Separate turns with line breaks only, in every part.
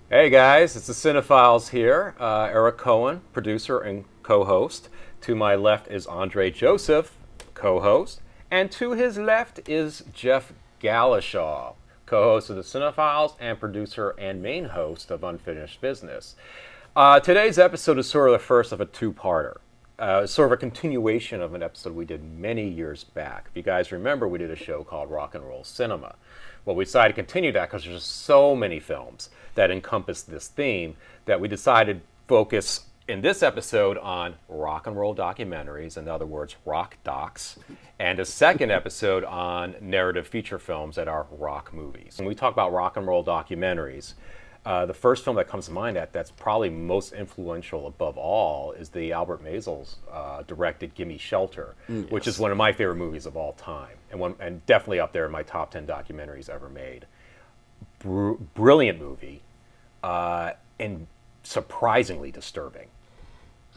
Hey guys, it's the CineFiles here. Eric Cohen, producer and co-host. To my left is Andre Joseph, co-host, and to his left is Jeff Galashaw, co-host of the CineFiles and producer and main host of Unfinished Business. Today's episode is sort of the first of a two-parter. Sort of a continuation of an episode we did many years back. If you guys remember, we did a show called Rock and Roll Cinema. Well, we decided to continue that because there's just so many films that encompass this theme that we decided to focus in this episode on rock and roll documentaries, in other words, rock docs, and a second episode on narrative feature films that are rock movies. When we talk about rock and roll documentaries, the first film that comes to mind that's probably most influential above all is the Albert Maysles directed Gimme Shelter, which is one of my favorite movies of all time, and definitely up there in my top 10 documentaries ever made. Brilliant movie, and surprisingly disturbing.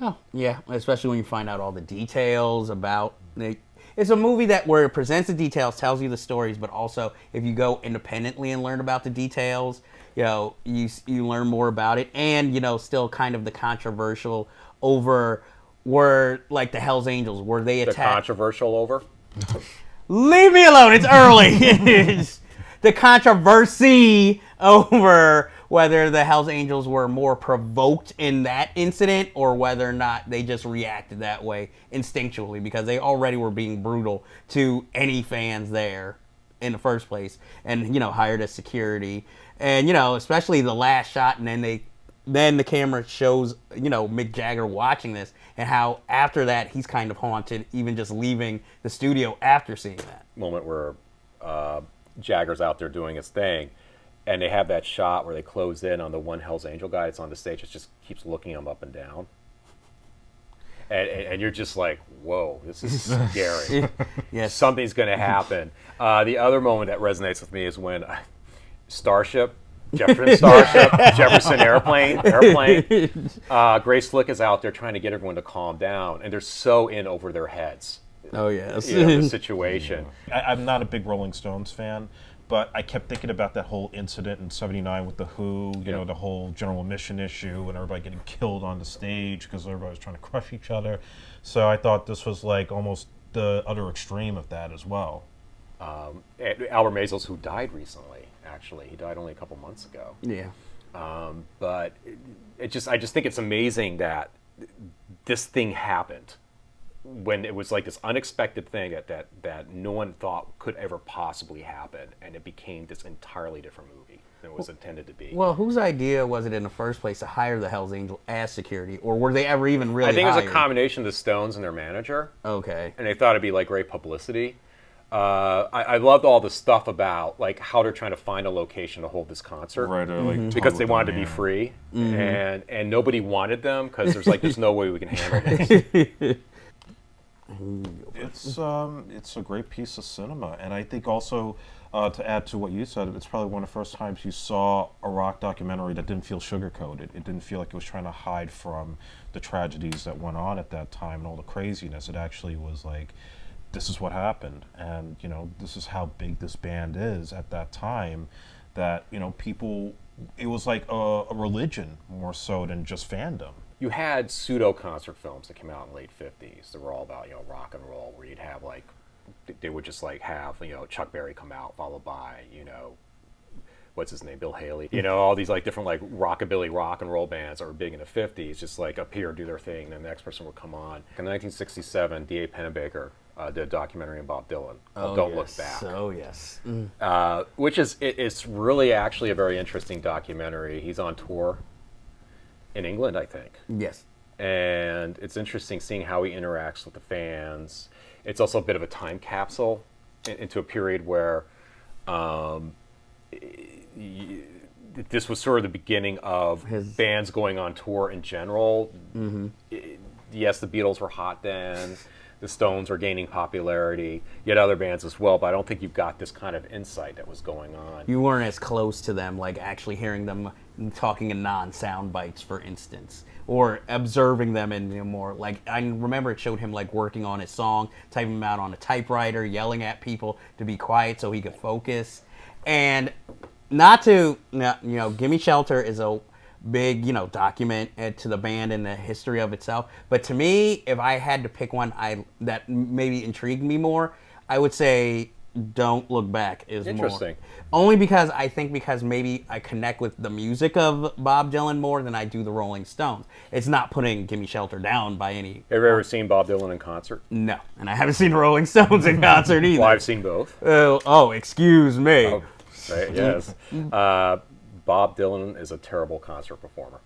Oh, yeah, especially when you find out all the details about it. It's a movie where it presents the details, tells you the stories, but also if you go independently and learn about the details, you learn more about it, and still kind of the controversial over were like the Hell's Angels, were they attacked?
The controversial over?
Leave me alone. It's early. The controversy over whether the Hells Angels were more provoked in that incident or whether or not they just reacted that way instinctually because they already were being brutal to any fans there in the first place and, hired as security. And, especially the last shot, and then the camera shows, Mick Jagger watching this and how after that he's kind of haunted, even just leaving the studio after seeing that.
Moment where Jagger's out there doing his thing, and they have that shot where they close in on the one Hell's Angel guy that's on the stage. It just keeps looking him up and down. And you're just like, whoa, this is scary.
Yes.
Something's going to happen. The other moment that resonates with me is when Jefferson Airplane. Grace Slick is out there trying to get everyone to calm down, and they're so in over their heads.
Oh, yes.
The situation.
I'm not a big Rolling Stones fan, but I kept thinking about that whole incident in '79 with The Who, the whole general admission issue and everybody getting killed on the stage because everybody was trying to crush each other. So I thought this was like almost the other extreme of that as well.
Albert Maysles, who died recently, actually. He died only a couple months ago.
Yeah.
But I just think it's amazing that this thing happened when it was like this unexpected thing that no one thought could ever possibly happen, and it became this entirely different movie than it was intended to be.
Well, whose idea was it in the first place to hire the Hells Angel as security, or were they ever even really
I think
hired?
it was a combination of the Stones and their manager.
Okay.
And they thought it'd be like great publicity. I loved all the stuff about like how they're trying to find a location to hold this concert,
Right, or like
because they wanted to be free, and nobody wanted them because there's no way we can handle this.
It's a great piece of cinema, and I think also to add to what you said, it's probably one of the first times you saw a rock documentary that didn't feel sugar-coated. It didn't feel like it was trying to hide from the tragedies that went on at that time and all the craziness. It actually was like, this is what happened, and this is how big this band is at that time. That people, it was like a religion more so than just fandom.
You had pseudo concert films that came out in the late 50s that were all about rock and roll, where you'd have like they would just like have Chuck Berry come out followed by what's his name, Bill Haley, all these like different like rockabilly rock and roll bands that were big in the 50s just like appear, do their thing, and then the next person would come on. In 1967, D.A. Pennebaker did a documentary on Bob Dylan, Don't Look Back.
Oh, yes.
Which it's really actually a very interesting documentary. He's on tour in England, I think.
Yes.
And it's interesting seeing how he interacts with the fans. It's also a bit of a time capsule into a period where this was sort of the beginning of bands going on tour in general. Yes, the Beatles were hot then. The Stones were gaining popularity, yet other bands as well, but I don't think you've got this kind of insight that was going on.
You weren't as close to them, like actually hearing them talking in non-sound bites, for instance, or observing them in more, like, I remember it showed him like working on his song, typing them out on a typewriter, yelling at people to be quiet so he could focus. And not to, Gimme Shelter is a big, document to the band and the history of itself. But to me, if I had to pick one that maybe intrigued me more, I would say Don't Look Back is
Interesting.
Only because maybe I connect with the music of Bob Dylan more than I do the Rolling Stones. It's not putting Gimme Shelter down by any...
Have you ever seen Bob Dylan in concert?
No, and I haven't seen the Rolling Stones in concert either.
Well, I've seen both.
Excuse me.
Oh, right, yes. Bob Dylan is a terrible concert performer.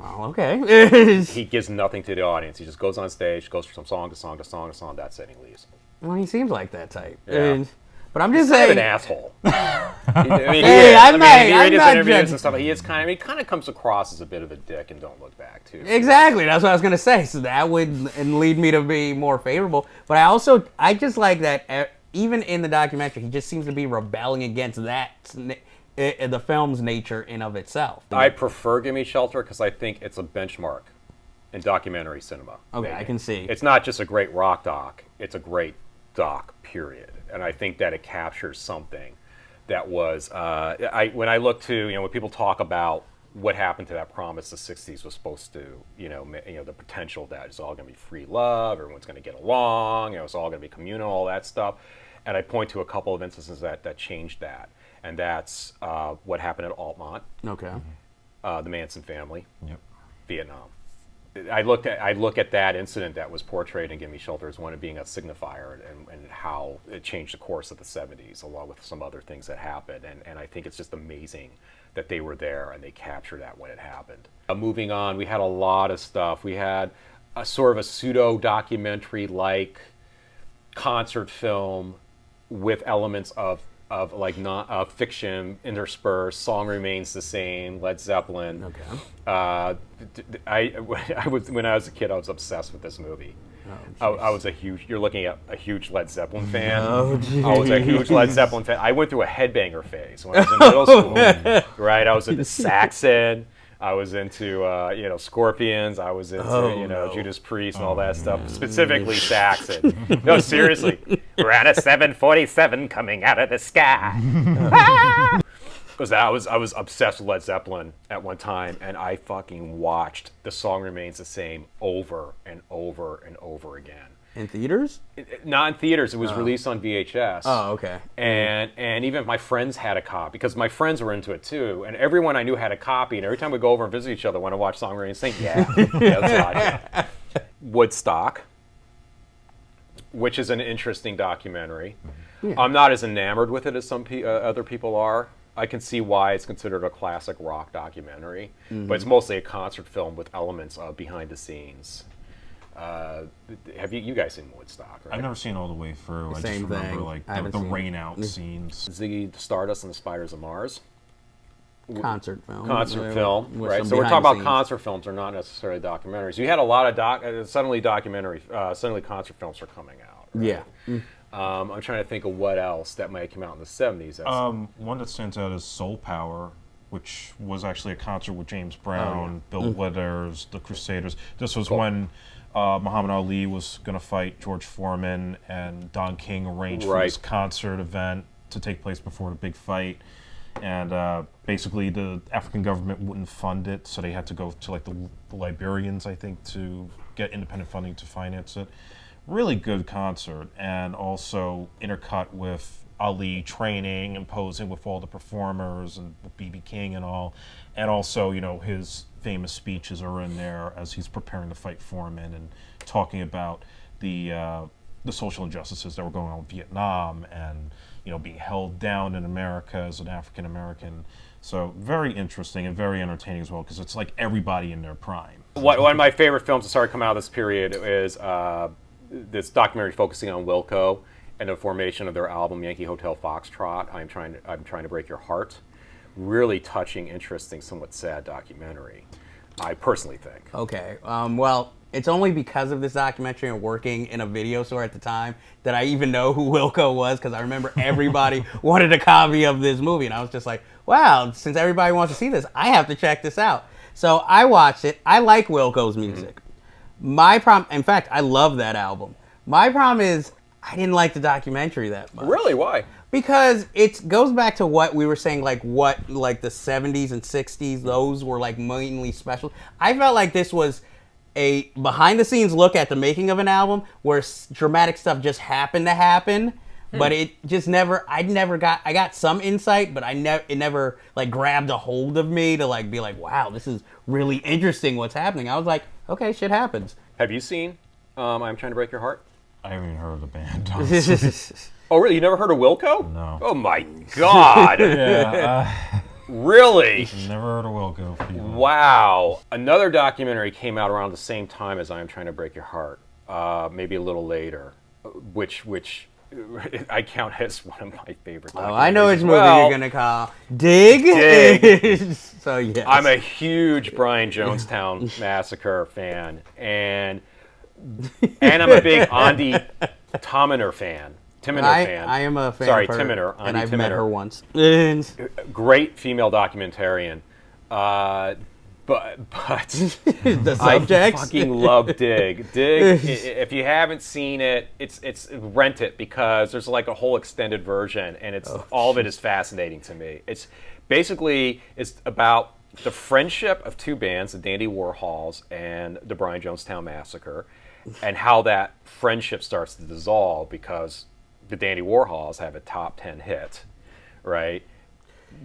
Oh, okay.
He gives nothing to the audience. He just goes on stage, goes from song to song to song to song, that's it, and he leaves.
Well, he seems like that type.
Yeah.
But I'm just
He's
saying...
an asshole.
I'm not
interviews and stuff. He kind of comes across as a bit of a dick and Don't Look Back too.
Exactly, that's what I was gonna say. So that would lead me to be more favorable. But I just like that even in the documentary, he just seems to be rebelling against the film's nature in of itself.
I prefer Gimme Shelter because I think it's a benchmark in documentary cinema.
Okay, I can see.
It's not just a great rock doc; it's a great doc. Period. And I think that it captures something that was when I look to when people talk about what happened to that promise the 60s was supposed to the potential that it's all going to be free love, everyone's going to get along, it's all going to be communal, all that stuff, and I point to a couple of instances that changed that, and that's what happened at Altamont, the Manson family, Vietnam. I look at that incident that was portrayed in Gimme Shelter as one of being a signifier and how it changed the course of the 70s, along with some other things that happened. And I think it's just amazing that they were there and they captured that when it happened. Moving on, we had a lot of stuff. We had a sort of a pseudo-documentary-like concert film with elements of fiction interspersed. Song Remains the Same, Led Zeppelin.
Okay.
When I was a kid, I was obsessed with this movie. I was you're looking at a huge Led Zeppelin fan. I was a huge Led Zeppelin fan. I went through a headbanger phase when I was in middle school. Right, I was into Saxon. I was into Scorpions. I was into Judas Priest and all that stuff. Specifically Saxon. No, seriously. We're on a 747 coming out of the sky. Because I was obsessed with Led Zeppelin at one time, and I fucking watched The Song Remains the Same over and over and over again.
In theaters?
Not in theaters. It was released on VHS.
Oh, okay.
And even if my friends had a copy, because my friends were into it too, and everyone I knew had a copy, and every time we go over and visit each other, want to watch Song Remains the Same, let's watch it. Woodstock, which is an interesting documentary. Yeah. I'm not as enamored with it as some other people are. I can see why it's considered a classic rock documentary, but it's mostly a concert film with elements of behind the scenes. Have you guys seen Woodstock? Right?
I've never seen all the way through. I just remember the rain out scenes.
Ziggy Stardust and the Spiders of Mars.
Concert film.
Right? So we're talking about concert films, they're not necessarily documentaries. You had a lot of suddenly concert films are coming out. Right?
Yeah.
I'm trying to think of what else that might come out in the 70s.
One that stands out is Soul Power, which was actually a concert with James Brown, Bill Withers, the Crusaders. This was when Muhammad Ali was going to fight George Foreman, and Don King arranged for this concert event to take place before the big fight. And basically the African government wouldn't fund it, so they had to go to the Liberians, I think, to get independent funding to finance it. Really good concert, and also intercut with Ali training and posing with all the performers and with B.B. King and all. And also, his famous speeches are in there as he's preparing to fight Foreman and talking about the social injustices that were going on in Vietnam and, being held down in America as an African American. So very interesting and very entertaining as well, because it's like everybody in their prime.
One of my favorite films that started coming out of this period is this documentary focusing on Wilco and the formation of their album Yankee Hotel Foxtrot. I'm trying to break your heart. Really touching, interesting, somewhat sad documentary, I personally think.
Okay. Well, it's only because of this documentary and working in a video store at the time that I even know who Wilco was, because I remember everybody wanted a copy of this movie, and I was just like, wow, since everybody wants to see this, I have to check this out. So I watched it. I like Wilco's music. My problem, in fact, I love that album. My problem is I didn't like the documentary that much.
Really? Why?
Because it goes back to what we were saying, like what like the 70s and 60s, those were like mainly special. I felt like this was a behind the scenes look at the making of an album where dramatic stuff just happened to happen, but it just never. I got some insight, but it never like grabbed a hold of me to like be like, wow, this is really interesting. What's happening? I was like, okay, shit happens.
Have you seen I'm Trying to Break Your Heart?
I haven't even heard of the band. Honestly.
Oh, really? You never heard of Wilco?
No.
Oh, my God.
Yeah,
Really?
never heard of Wilco.
Wow. Another documentary came out around the same time as I'm Trying to Break Your Heart, maybe a little later, which I count as one of my favorite documentaries.
Oh, I know which movie
Well,
you're gonna call Dig.
Dig.
So yes,
I'm a huge Brian Jonestown Massacre fan, and I'm a big Andy Timiner fan.
I am a fan.
Sorry,
of her,
Timiner.
and
Andi
I've met
Timiner.
her once.
Great female documentarian. But
The
I
subjects.
fucking love Dig. Dig. If you haven't seen it, it's rent it because there's like a whole extended version, and all of it is fascinating to me. It's about the friendship of two bands, the Dandy Warhols and the Brian Jonestown Massacre, and how that friendship starts to dissolve because the Dandy Warhols have a top 10 hit, right?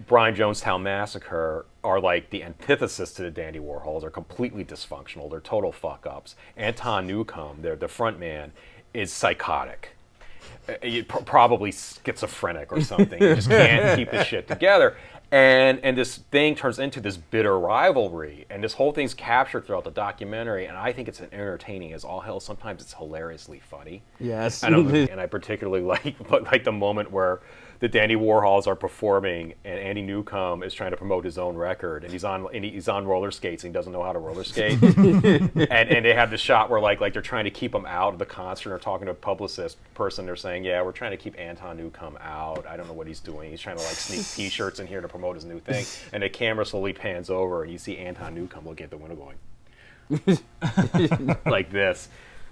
Brian Jonestown Massacre are like the antithesis to the Dandy Warhols. They're completely dysfunctional. They're total fuck-ups. Anton Newcombe, the front man, is psychotic. Probably schizophrenic or something. He just can't keep his shit together. And this thing turns into this bitter rivalry. And this whole thing's captured throughout the documentary. And I think it's entertaining as all hell. Sometimes it's hilariously funny.
Yes.
And I particularly like the moment where the Dandy Warhols are performing, and Andy Newcombe is trying to promote his own record, and he's on roller skates, and he doesn't know how to roller skate, and they have the shot where like they're trying to keep him out of the concert, or talking to a publicist person. They're saying, yeah, we're trying to keep Anton Newcombe out. I don't know what he's doing. He's trying to like sneak T-shirts in here to promote his new thing, and the camera slowly pans over, and you see Anton Newcombe looking at the window going like this,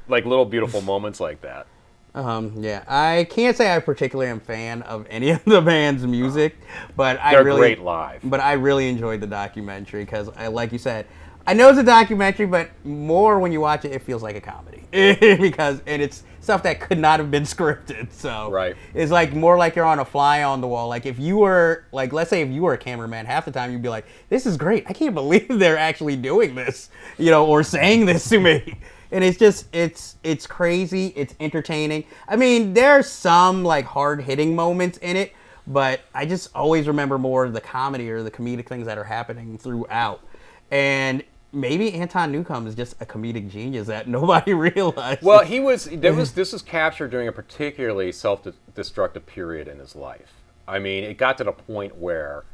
like little beautiful moments like that.
Yeah, I can't say I particularly am a fan of any of the band's music, but
They're great live.
But I really enjoyed the documentary because, like you said, I know it's a documentary, but more when you watch it, it feels like a comedy and it's stuff that could not have been scripted. So
Right.
It's like more like you're on a fly on the wall. Like if you were like, let's say if you were a cameraman, half the time you'd be like, "This is great. I can't believe they're actually doing this," or saying this to me. And it's just, it's crazy. It's entertaining. I mean, there's some like hard-hitting moments in it, but I just always remember more of the comedy or the comedic things that are happening throughout. And maybe Anton Newcombe is just a comedic genius that nobody realized.
Well, this was captured during a particularly self-destructive period in his life. I mean, it got to the point where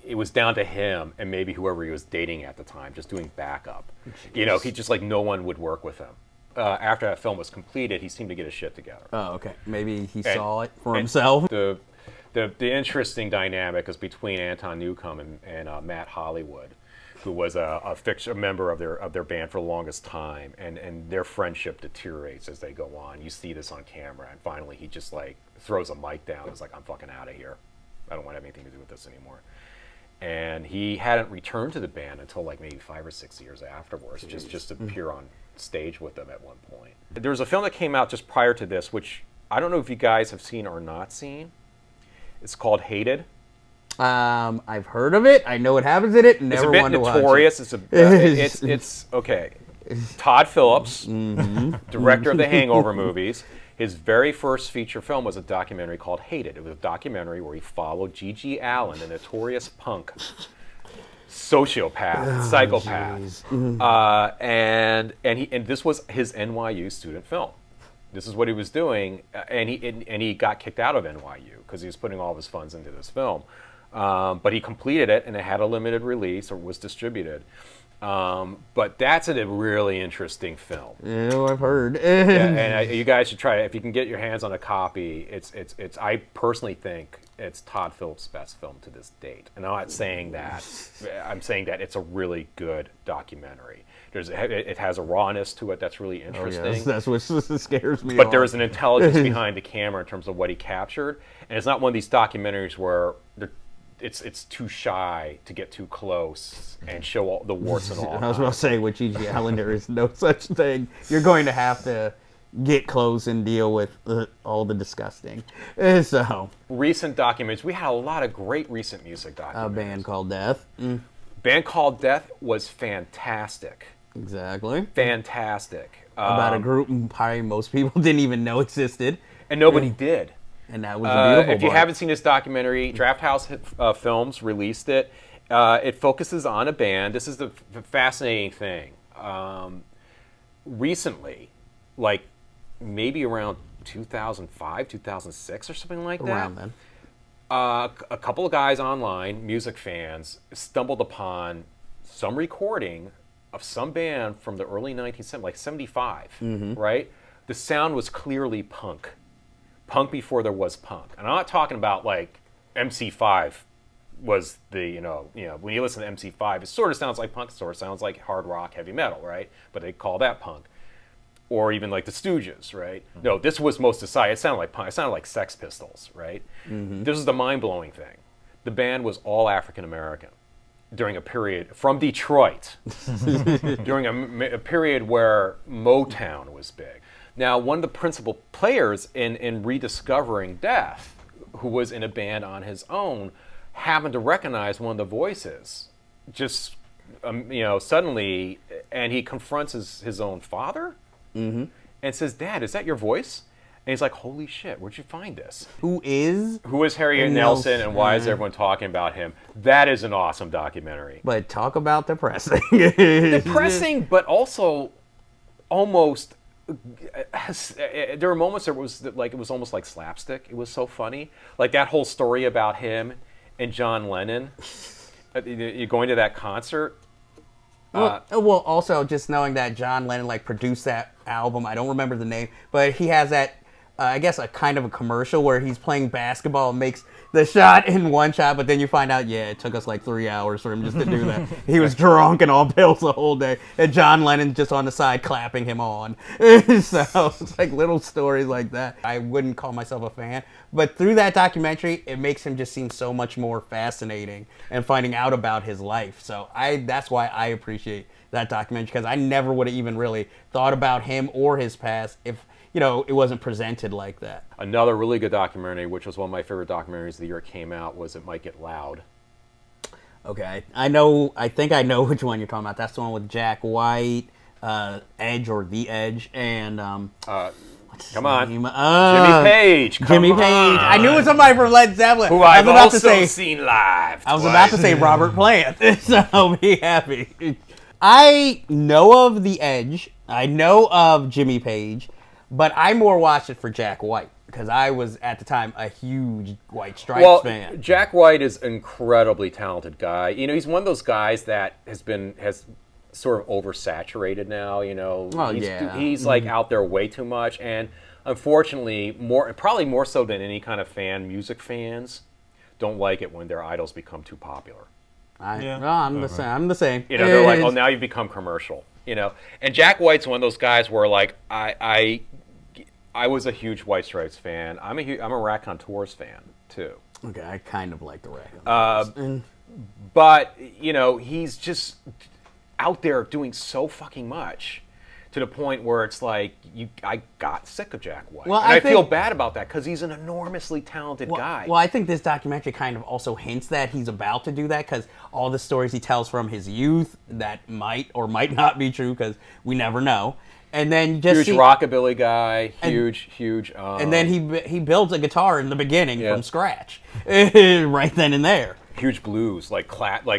it was down to him and maybe whoever he was dating at the time, just doing backup. Jeez. He just like no one would work with him. After that film was completed, he seemed to get his shit together.
Oh, okay. Maybe he saw it for himself.
The interesting dynamic is between Anton Newcombe and Matt Hollywood, who was a member of their band for the longest time, and their friendship deteriorates as they go on. You see this on camera, and finally he just like throws a mic down. It's like, I'm fucking out of here. I don't want to have anything to do with this anymore. And he hadn't returned to the band until like maybe 5 or 6 years afterwards, just to appear on stage with them at one point. There was a film that came out just prior to this, which I don't know if you guys have seen or not seen. It's called Hated.
I've heard of it. I know what happens in it. Never wanted to watch it.
It's a bit notorious. It's okay. Todd Phillips, director of the Hangover movies. His very first feature film was a documentary called Hated. It was a documentary where he followed G.G. Allen, a notorious punk, sociopath, psychopath, and this was his NYU student film. This is what he was doing, and he got kicked out of NYU because he was putting all of his funds into this film. But he completed it, and it had a limited release, or was distributed. But that's a really interesting film.
Yeah, I've heard.
And you guys should try it if you can get your hands on a copy. It's I personally think it's Todd Phillips' best film to this date. And I'm not saying that. I'm saying that it's a really good documentary. It has a rawness to it that's really interesting.
Oh, yes. That's what scares me.
But there is an intelligence behind the camera in terms of what he captured. And it's not one of these documentaries where it's too shy to get too close and show all the warts and all.
I was about to say, with Gigi Allen, there is no such thing. You're going to have to get close and deal with all the disgusting. So
recent documentaries. We had a lot of great recent music documentaries.
A Band Called Death.
Band Called Death was fantastic.
Exactly.
Fantastic.
About a group probably most people didn't even know existed.
And nobody did.
And that was a beautiful
If you haven't seen this documentary, Draft House Films released it. It focuses on a band. This is the fascinating thing. Recently, like maybe around 2005, 2006 or something like that.
Around then.
A couple of guys online, music fans, stumbled upon some recording of some band from the early 1970s, like 75, right? The sound was clearly punk. Punk before there was punk. And I'm not talking about like MC5 was the, when you listen to MC5, it sort of sounds like punk, it sort of sounds like hard rock, heavy metal, right? But they call that punk. Or even like the Stooges, right? No, this was most society. It sounded like punk. It sounded like Sex Pistols, right? This is the mind-blowing thing. The band was all African-American during a period from Detroit, during a period where Motown was big. Now, one of the principal players in rediscovering Death, who was in a band on his own, happened to recognize one of the voices, just suddenly, and he confronts his own father, and says, "Dad, is that your voice?" And he's like, "Holy shit, where'd you find this?"
Who is
Harriet Nelson, and why is everyone talking about him? That is an awesome documentary.
But talk about depressing.
Depressing, but also almost. There were moments where it was almost like slapstick. It was so funny, like that whole story about him and John Lennon. You're going to that concert.
Well, also just knowing that John Lennon produced that album. I don't remember the name, but he has that. I guess a kind of a commercial where he's playing basketball and makes the shot in one shot, but then you find out, it took us like 3 hours for him just to do that. He was drunk and all pills the whole day, and John Lennon's just on the side clapping him on. So it's like little stories like that. I wouldn't call myself a fan, but through that documentary, it makes him just seem so much more fascinating and finding out about his life. So that's why I appreciate that documentary, because I never would have even really thought about him or his past if it wasn't presented like that.
Another really good documentary, which was one of my favorite documentaries the year it came out, was It Might Get Loud.
Okay. I think I know which one you're talking about. That's the one with Jack White, Edge or The Edge, and
come on, Jimmy Page.
Jimmy Page. I knew it was somebody from Led Zeppelin.
Who I've also seen live.
I was about to say Robert Plant, so be happy. I know of The Edge. I know of Jimmy Page. But I more watched it for Jack White, because I was, at the time, a huge White Stripes fan.
Jack White is an incredibly talented guy. He's one of those guys that has sort of oversaturated now. He's like out there way too much. And unfortunately, probably more so than any kind of fan, music fans don't like it when their idols become too popular.
I'm the same.
They're like, oh, now you've become commercial. And Jack White's one of those guys where, like, I was a huge White Stripes fan. I'm a Raconteurs fan too.
Okay, I kind of like the Raconteurs.
But he's just out there doing so fucking much, to the point where it's like I got sick of Jack White. Well, and I feel bad about that, because he's an enormously talented guy.
Well, I think this documentary kind of also hints that he's about to do that, because all the stories he tells from his youth that might or might not be true, because we never know. And then
huge rockabilly guy, huge.
And then he builds a guitar in the beginning from scratch, right then and there.
Huge blues, like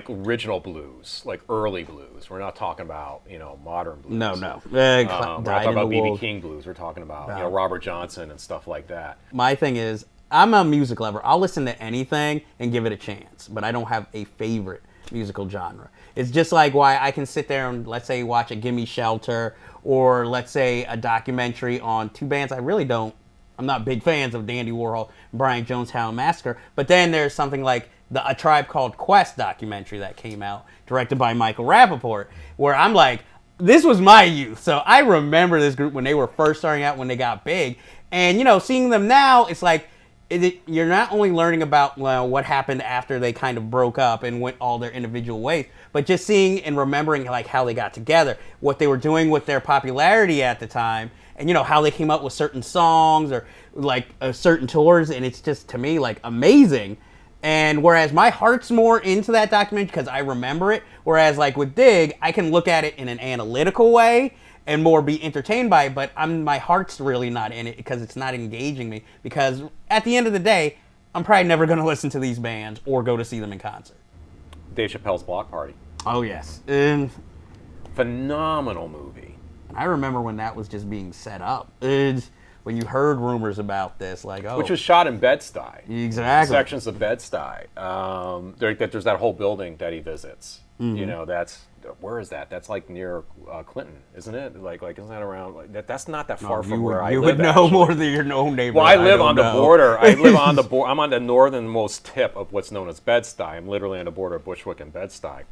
original blues, like early blues. We're not talking about modern blues.
No.
We're not talking about B.B. King blues. We're talking about Robert Johnson and stuff like that.
My thing is, I'm a music lover. I'll listen to anything and give it a chance, but I don't have a favorite musical genre. It's just like why I can sit there and, let's say, watch a Gimme Shelter, or let's say a documentary on two bands I really don't I'm not big fans of Dandy Warhol, Brian Jonestown Massacre. But then there's something like the A Tribe Called Quest documentary that came out, directed by Michael Rappaport, where I'm like, this was my youth. So I remember this group when they were first starting out, when they got big. And, seeing them now, it's like, you're not only learning about what happened after they kind of broke up and went all their individual ways, but just seeing and remembering like how they got together, what they were doing with their popularity at the time, and how they came up with certain songs or like certain tours, and it's just, to me, like amazing. And whereas my heart's more into that documentary because I remember it, whereas like with Dig, I can look at it in an analytical way and more be entertained by it, but my heart's really not in it because it's not engaging me. Because at the end of the day, I'm probably never going to listen to these bands or go to see them in concert.
Dave Chappelle's Block Party.
Oh, yes.
Phenomenal movie.
I remember when that was just being set up. When you heard rumors about this, like, oh.
Which was shot in Bed-Stuy.
Exactly.
Sections of Bed-Stuy. There's that whole building that he visits. That's... Where is that? That's like near Clinton, isn't it? Like isn't that around? Like that's not that far from where I live.
You would know more than your own neighbor.
Well, I live on the border. I live on the border. I'm on the northernmost tip of what's known as Bed-Stuy. I'm literally on the border of Bushwick and Bed-Stuy,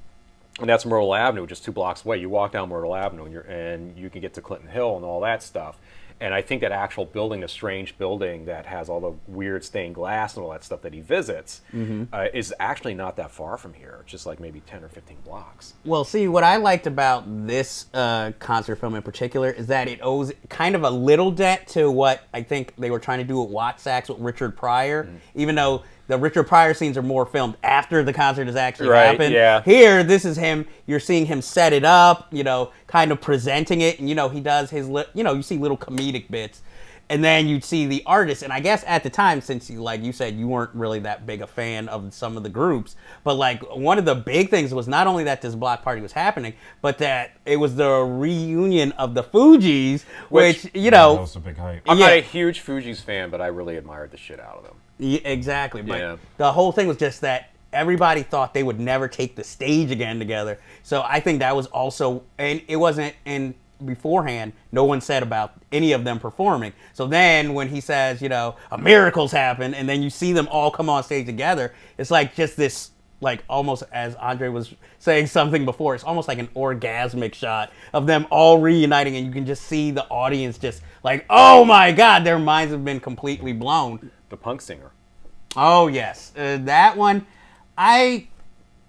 and that's Myrtle Avenue, just 2 blocks away. You walk down Myrtle Avenue, and you can get to Clinton Hill and all that stuff. And I think that actual building, the strange building that has all the weird stained glass and all that stuff that he visits, is actually not that far from here. It's just like maybe 10 or 15 blocks.
Well, see, what I liked about this concert film in particular is that it owes kind of a little debt to what I think they were trying to do with Watt-Sacks with Richard Pryor, even though the Richard Pryor scenes are more filmed after the concert has actually happened.
Yeah.
Here, this is him. You're seeing him set it up, kind of presenting it, and he does his, you see little comedic bits, and then you'd see the artist. And I guess at the time, since like you said, you weren't really that big a fan of some of the groups, but like one of the big things was not only that this block party was happening, but that it was the reunion of the Fugees, which
that was a big hype.
I'm not a huge Fugees fan, but I really admired the shit out of them.
Yeah, exactly. But the whole thing was just that everybody thought they would never take the stage again together. So I think that was also, and it wasn't in beforehand, no one said about any of them performing. So then when he says, a miracle's happened, and then you see them all come on stage together, it's like just this, like almost as Andre was saying something before, it's almost like an orgasmic shot of them all reuniting, and you can just see the audience just like, oh my God, their minds have been completely blown.
The punk singer.
Oh, yes. That one, I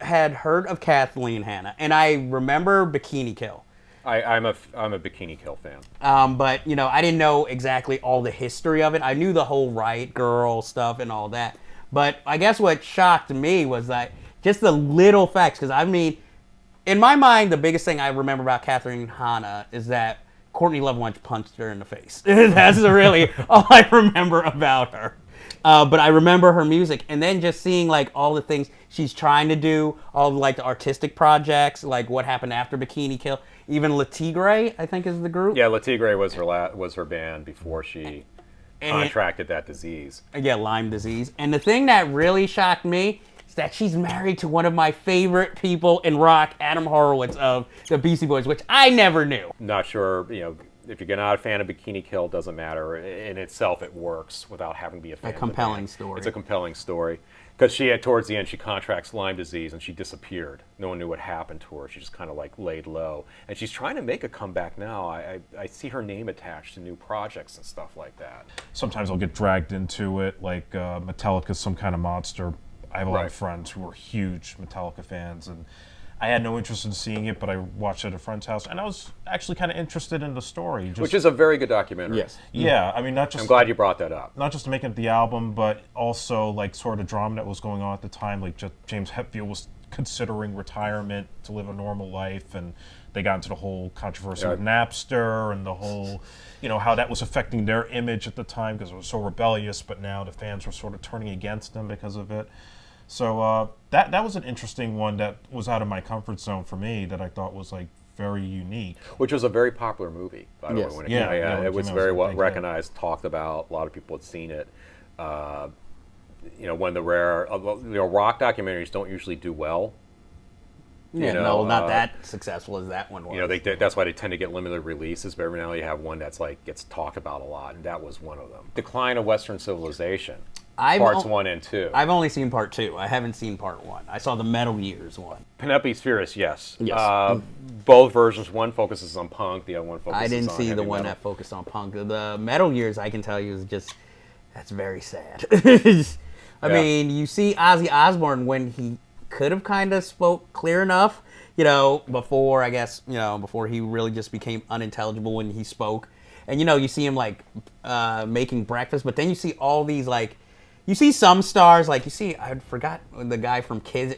had heard of Kathleen Hanna, and I remember Bikini Kill.
I'm a Bikini Kill fan.
But, I didn't know exactly all the history of it. I knew the whole Riot Girl stuff and all that. But I guess what shocked me was that just the little facts, because I mean, in my mind, the biggest thing I remember about Kathleen Hanna is that Courtney Love once punched her in the face. That's really all I remember about her. But I remember her music, and then just seeing like all the things she's trying to do, all like the artistic projects, like what happened after Bikini Kill. Even Le Tigre, I think, is the group.
Yeah, Le Tigre was her band before she contracted that disease.
Yeah, Lyme disease. And the thing that really shocked me is that she's married to one of my favorite people in rock, Adam Horowitz of the Beastie Boys, which I never knew.
Not sure, if you're not a fan of Bikini Kill, it doesn't matter. In itself, it works without having to be a fan.
A compelling story.
It's a compelling story. Because towards the end, she contracts Lyme disease and she disappeared. No one knew what happened to her. She just kind of like laid low. And she's trying to make a comeback now. I see her name attached to new projects and stuff like that.
Sometimes I'll get dragged into it, like Metallica's some kind of monster. I have a lot of friends who are huge Metallica fans, and I had no interest in seeing it, but I watched it at a friend's house, and I was actually kind of interested in the story.
Which is a very good documentary.
Yes.
Yeah, I mean, not just...
I'm glad you brought that up.
Not just making it the album, but also, like, sort of drama that was going on at the time. Like, James Hetfield was considering retirement to live a normal life, and they got into the whole controversy with Napster and the whole, how that was affecting their image at the time because it was so rebellious, but now the fans were sort of turning against them because of it. So that was an interesting one that was out of my comfort zone for me that I thought was like very unique.
Which was a very popular movie, by the way. When it came out. It was very well recognized, talked about. A lot of people had seen it. When the rare, rock documentaries don't usually do well
Yeah, no, not that successful as that one was.
You know, that's why they tend to get limited releases, but every now and then you have one that's like gets talked about a lot, and that was one of them. Decline of Western Civilization, parts 1 and 2.
I've only seen part 2. I haven't seen part 1. I saw the Metal Gears one.
Penelope's Furious, yes.
Yes.
Both versions. One focuses on punk, the other one focuses on
I didn't see
heavy
the one
metal.
that focused on punk. The Metal Gears, I can tell you, is just, that's very sad. I mean, you see Ozzy Osbourne when he could have kind of spoke clear enough, you know, before, I guess, you know, before he really just became unintelligible when he spoke. And, you know, you see him, like, making breakfast, but then you see all these, like, you see some stars, like, you see, I forgot the guy from Kids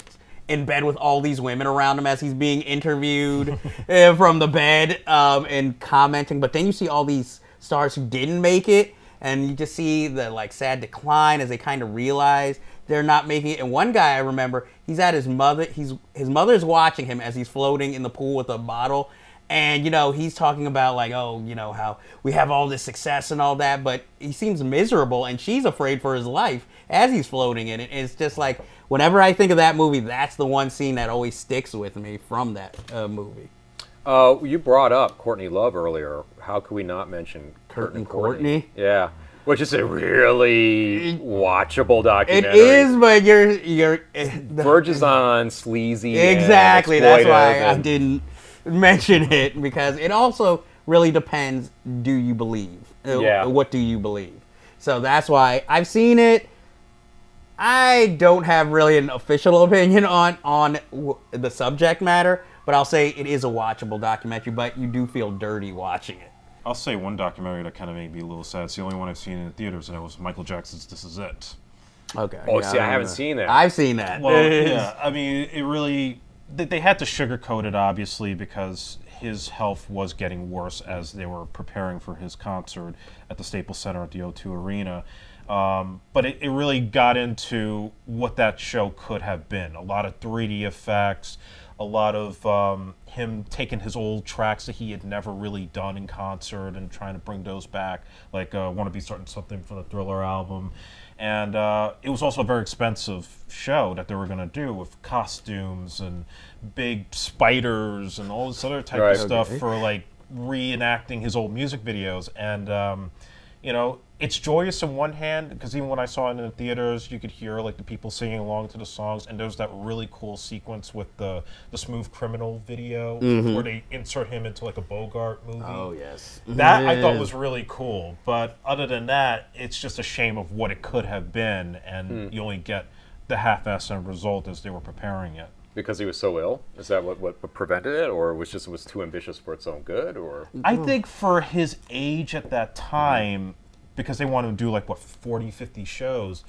in bed with all these women around him as he's being interviewed from the bed and commenting. But then you see all these stars who didn't make it, and you just see the, like, sad decline as they kind of realize they're not making it. And one guy I remember, he's at his mother. His mother's watching him as he's floating in the pool with a bottle. And, you know, he's talking about, like, oh, you know, how we have all this success and all that, but he seems miserable, and she's afraid for his life as he's floating in it. It's just like, whenever I think of that movie, that's the one scene that always sticks with me from that movie.
You brought up Courtney Love earlier. How could we not mention
Kurt and Courtney?
Yeah. Which is a really watchable documentary.
It is, but you're
verges on sleazy.
Exactly.
And
that's why
and
I didn't mention it, because it also really depends. Do you believe? What do you believe? So that's why I've seen it. I don't have really an official opinion on the subject matter, but I'll say it is a watchable documentary. But you do feel dirty watching it.
I'll say one documentary that kind of made me a little sad. It's the only one I've seen in the theaters, and it was Michael Jackson's "This Is It."
Okay.
Oh, see, I haven't seen that.
I've seen that.
Well, yeah. I mean, it really. They had to sugarcoat it, obviously, because his health was getting worse as they were preparing for his concert at the Staples Center at the O2 Arena. But it really got into what that show could have been. A lot of 3D effects, a lot of him taking his old tracks that he had never really done in concert and trying to bring those back, like Want to Be Starting Something for the Thriller album. And it was also a very expensive show that they were going to do with costumes and big spiders and all this other type of stuff for, like, reenacting his old music videos. And, you know, it's joyous on one hand, because even when I saw it in the theaters, you could hear, like, the people singing along to the songs. And there's that really cool sequence with the Smooth Criminal video where they insert him into, like, a Bogart movie.
Oh, yes.
That I thought was really cool. But other than that, it's just a shame of what it could have been. And you only get the half-assed end result as they were preparing it.
Because he was so ill? Is that what prevented it? Or it was too ambitious for its own good? Or
I think for his age at that time, because they wanted to do, like, 40, 50 shows,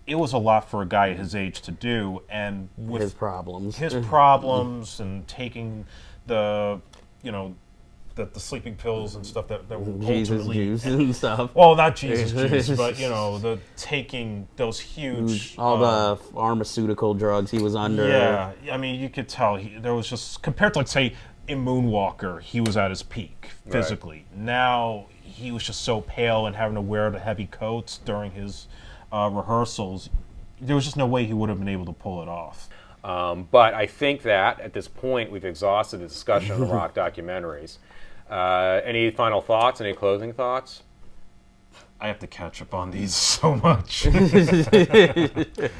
it was a lot for a guy his age to do. And with
his problems.
And taking the, you know, the sleeping pills and stuff that were
Jesus
ultimately...
juice and stuff.
Well, not Jesus juice, but, you know, the taking those huge...
all the pharmaceutical drugs he was under.
Yeah, I mean, you could tell there was just... Compared to, like, say, in Moonwalker, he was at his peak physically. Right. Now, he was just so pale and having to wear the heavy coats during his rehearsals. There was just no way he would have been able to pull it off.
But I think that, at this point, we've exhausted the discussion of the rock documentaries. Any final thoughts? Any closing thoughts?
I have to catch up on these so much.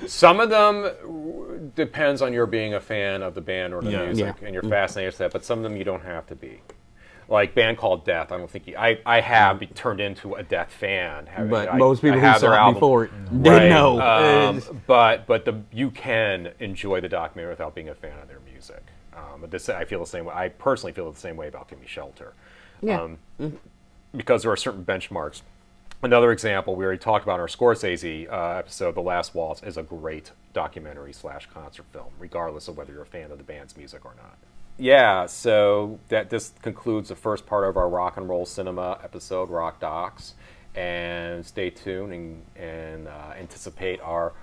Some of them depends on your being a fan of the band or the music, and you're fascinated with that, but some of them you don't have to be. Like Band Called Death, I don't think I have turned into a Death fan.
But most people who saw it before didn't know.
But you can enjoy the documentary without being a fan of their music. I feel the same way. I personally feel the same way about Gimme Shelter. Yeah. Because there are certain benchmarks. Another example we already talked about in our Scorsese episode, The Last Waltz, is a great documentary/concert film, regardless of whether you're a fan of the band's music or not. Yeah, so this concludes the first part of our rock and roll cinema episode, Rock Docs, and stay tuned and anticipate our,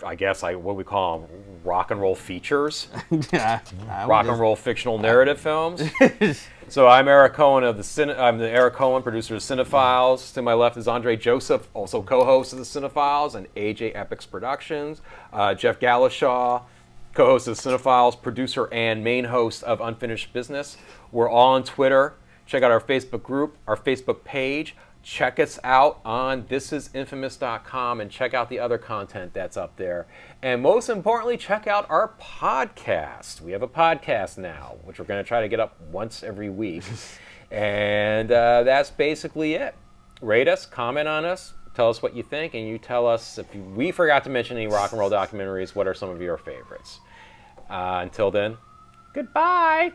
I guess, what we call them, rock and roll features, rock and roll fictional narrative films. So I'm Eric Cohen I'm the Eric Cohen, producer of CineFiles. To my left is Andre Joseph, also co-host of the CineFiles and AJ Epics Productions. Jeff Galashaw, co-host of CineFiles, producer and main host of Unfinished Business. We're all on Twitter. Check out our Facebook group, our Facebook page. Check us out on thisisinfamous.com and check out the other content that's up there. And most importantly, check out our podcast. We have a podcast now, which we're going to try to get up once every week. And that's basically it. Rate us, comment on us, tell us what you think, and you tell us if we forgot to mention any rock and roll documentaries, what are some of your favorites. Until then, goodbye.